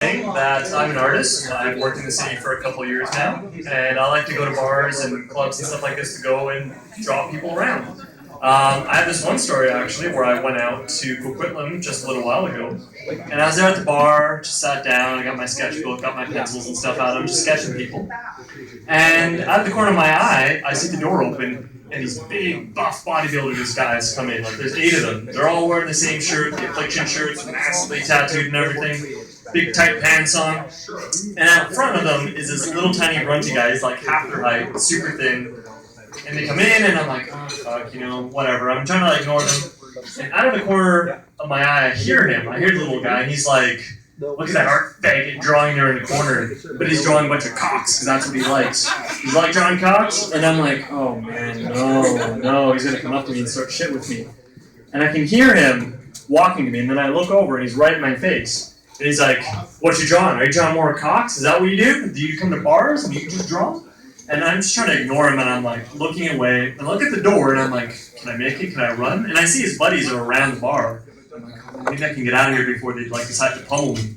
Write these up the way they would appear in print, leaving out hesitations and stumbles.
that I'm an artist. I've worked in the city for a couple of years now, and I like to go to bars and clubs and stuff like this to go and draw people around. I have this one story actually where I went out to Coquitlam just a little while ago, and I was there at the bar, just sat down, I got my sketchbook, got my pencils and stuff out, I'm just sketching people. And out of the corner of my eye, I see the door open, and these big, buff bodybuilders guys come in. Like, there's 8 of them. They're all wearing the same shirt, the affliction shirts, massively tattooed and everything. Big, tight pants on. And out front of them is this little tiny grunty guy. He's like half their height, super thin. And they come in, and I'm like, oh, fuck, whatever. I'm trying to, ignore them. And out of the corner of my eye, I hear him. I hear the little guy, and he's like, look at that art faggot drawing there in the corner. But he's drawing a bunch of cocks, because that's what he likes. He's like drawing cocks, and I'm like, oh man, no, he's gonna come up to me and start shit with me. And I can hear him walking to me, and then I look over, and he's right in my face. And he's like, what you drawing? Are you drawing more cocks? Is that what you do? Do you come to bars and you just draw? And I'm just trying to ignore him, and I'm like looking away. And I look at the door, and I'm like, can I make it? Can I run? And I see his buddies are around the bar. I'm like, oh, maybe I can get out of here before they decide to pummel me.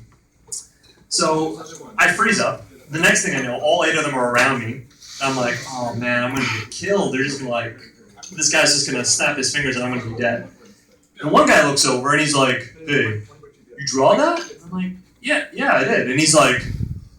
So I freeze up. The next thing I know, all 8 of them are around me. I'm like, oh man, I'm gonna get killed. They're just gonna this guy's just gonna snap his fingers and I'm gonna be dead. And one guy looks over and he's like, hey, you draw that? I'm like, yeah, I did. And he's like,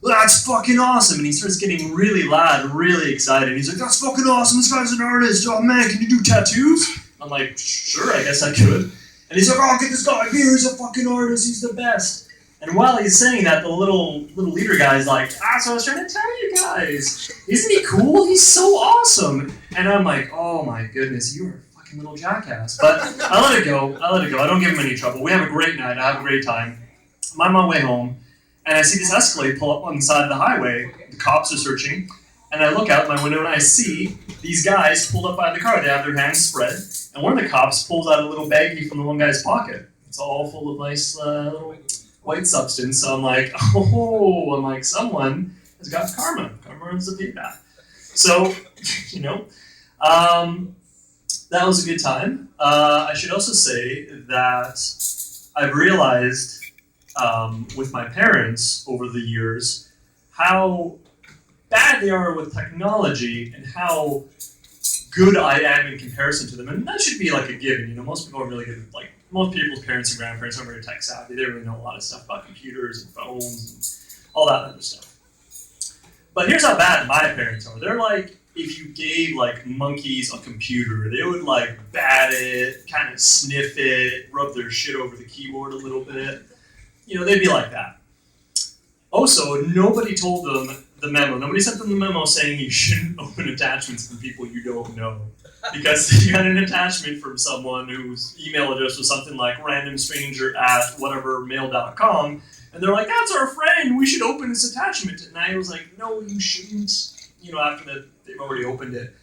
that's fucking awesome. And he starts getting really loud, really excited. He's like, that's fucking awesome. This guy's an artist. Oh man, can you do tattoos? I'm like, sure, I guess I could. And he's like, oh, get this guy here. He's a fucking artist. He's the best. And while he's saying that, the little leader guy's like, so I was trying to tell you guys. Isn't he cool? He's so awesome. And I'm like, oh my goodness, you are a fucking little jackass. But I let it go. I don't give him any trouble. We have a great night. I have a great time. I'm on my way home, and I see this Escalade pull up on the side of the highway. The cops are searching. And I look out my window, and I see these guys pulled up by the car. They have their hands spread. And one of the cops pulls out a little baggie from the one guy's pocket. It's all full of nice little white substance. So I'm like, someone has got karma. Karma runs the payback. So, that was a good time. I should also say that I've realized with my parents over the years how bad they are with technology and how good I am in comparison to them. And that should be like a given. Most people are really good at, most people's parents and grandparents aren't very tech savvy. They really know a lot of stuff about computers and phones and all that other stuff. But here's how bad my parents are. They're like, if you gave monkeys a computer, they would bat it, kind of sniff it, rub their shit over the keyboard a little bit. They'd be like that. Also, nobody told them the memo. Nobody sent them the memo saying you shouldn't open attachments from people you don't know. Because you got an attachment from someone whose email address was something like randomstranger@whatevermail.com, and they're like, that's our friend, we should open this attachment. And I was like, no, you shouldn't. After that, they've already opened it.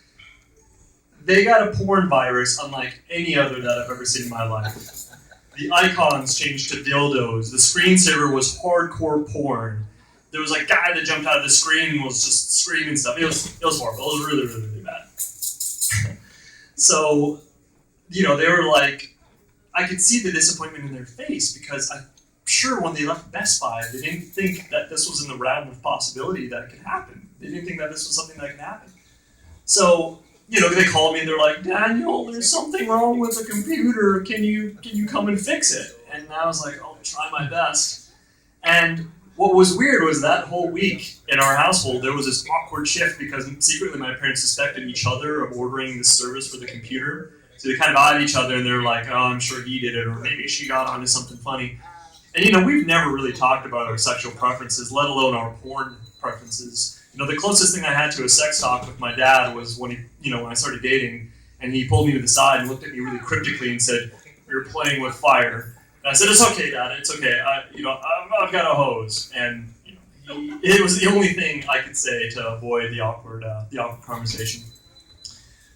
They got a porn virus unlike any other that I've ever seen in my life. The icons changed to dildos. The screensaver was hardcore porn. There was a guy that jumped out of the screen and was just screaming stuff. It was horrible. It was really, really, really bad. So, they were like, I could see the disappointment in their face because I'm sure when they left Best Buy, they didn't think that this was in the realm of possibility that it could happen. They didn't think that this was something that could happen. So, they called me and they're like, Daniel, there's something wrong with the computer. Can you come and fix it? And I was like, I'll try my best. And what was weird was that whole week in our household, there was this awkward shift because secretly my parents suspected each other of ordering this service for the computer. So they kind of eyed each other and they're like, oh, I'm sure he did it, or maybe she got onto something funny. And we've never really talked about our sexual preferences, let alone our porn preferences. The closest thing I had to a sex talk with my dad was when when I started dating, and he pulled me to the side and looked at me really cryptically and said, "You're playing with fire." And I said, "It's okay, Dad. It's okay. I've got a hose." And it was the only thing I could say to avoid the awkward conversation.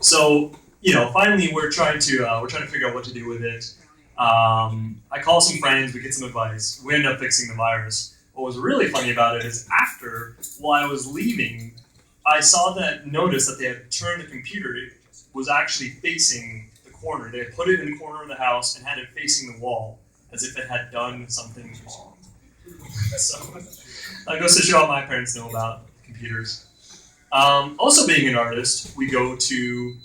So finally we're trying to figure out what to do with it. I call some friends. We get some advice. We end up fixing the virus. What was really funny about it is while I was leaving, I saw that notice that they had turned the computer. It was actually facing the corner. They had put it in the corner of the house and had it facing the wall, as if it had done something wrong. So that goes to show what my parents know about computers. Also being an artist, we go to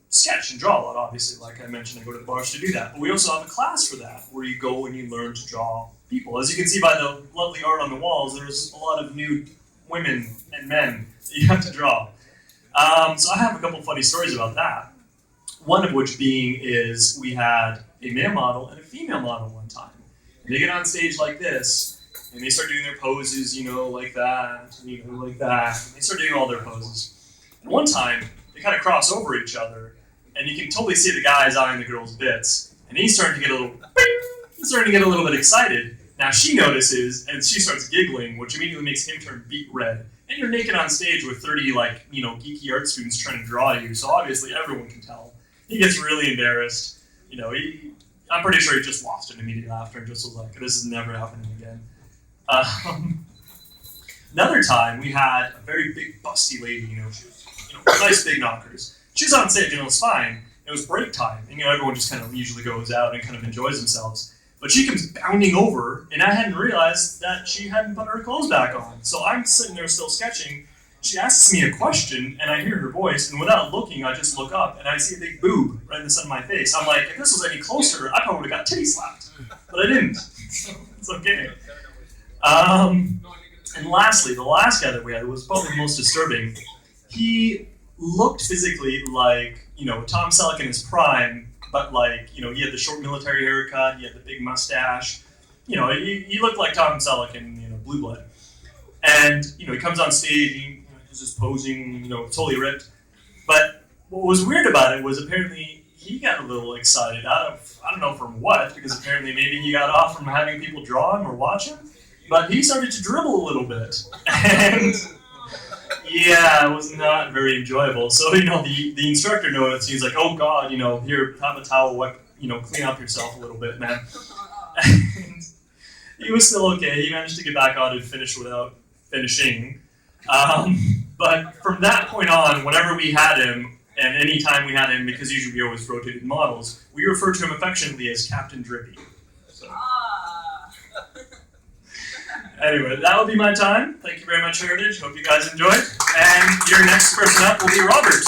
sketch and draw a lot, obviously. Like I mentioned, I go to the bars to do that. But we also have a class for that, where you go and you learn to draw people. As you can see by the lovely art on the walls, there's a lot of nude women and men that you have to draw. So I have a couple funny stories about that. One of which being is we had a male model and a female model one time. And they get on stage like this, and they start doing their poses, like that, like that. And they start doing all their poses. And one time, they kind of cross over each other, and you can totally see the guy's eyeing the girl's bits. And he's starting to get a little bit excited. Now she notices, and she starts giggling, which immediately makes him turn beet red. And you're naked on stage with 30, geeky art students trying to draw you, so obviously everyone can tell. He gets really embarrassed. I'm pretty sure he just lost an immediate laughter and just was like, this is never happening again. Another time, we had a very big, busty lady, nice big knockers. She was on stage, and it was fine. It was break time, and everyone just kind of usually goes out and kind of enjoys themselves. But she comes bounding over, and I hadn't realized that she hadn't put her clothes back on. So I'm sitting there still sketching. She asks me a question, and I hear her voice, and without looking, I just look up, and I see a big boob right in the center of my face. I'm like, if this was any closer, I probably would have got titty slapped. But I didn't. So it's okay. And lastly, the last guy that we had was probably the most disturbing. He looked physically like, Tom Selleck in his prime, but he had the short military haircut, he had the big mustache. He looked like Tom Selleck in, Blue Blood. And, he comes on stage, he's just posing, totally ripped. But what was weird about it was apparently he got a little excited I don't know from what, because apparently maybe he got off from having people draw him or watch him, but he started to dribble a little bit. And yeah, it was not very enjoyable. So, the instructor noticed, he's like, oh God, here, have a towel, wipe, clean up yourself a little bit, man. And he was still okay. He managed to get back on and finish without finishing. But from that point on, whenever we had him, and any time we had him, because usually we always rotated models, we refer to him affectionately as Captain Drippy. So. Anyway, that will be my time. Thank you very much, Heritage. Hope you guys enjoyed. And your next person up will be Robert.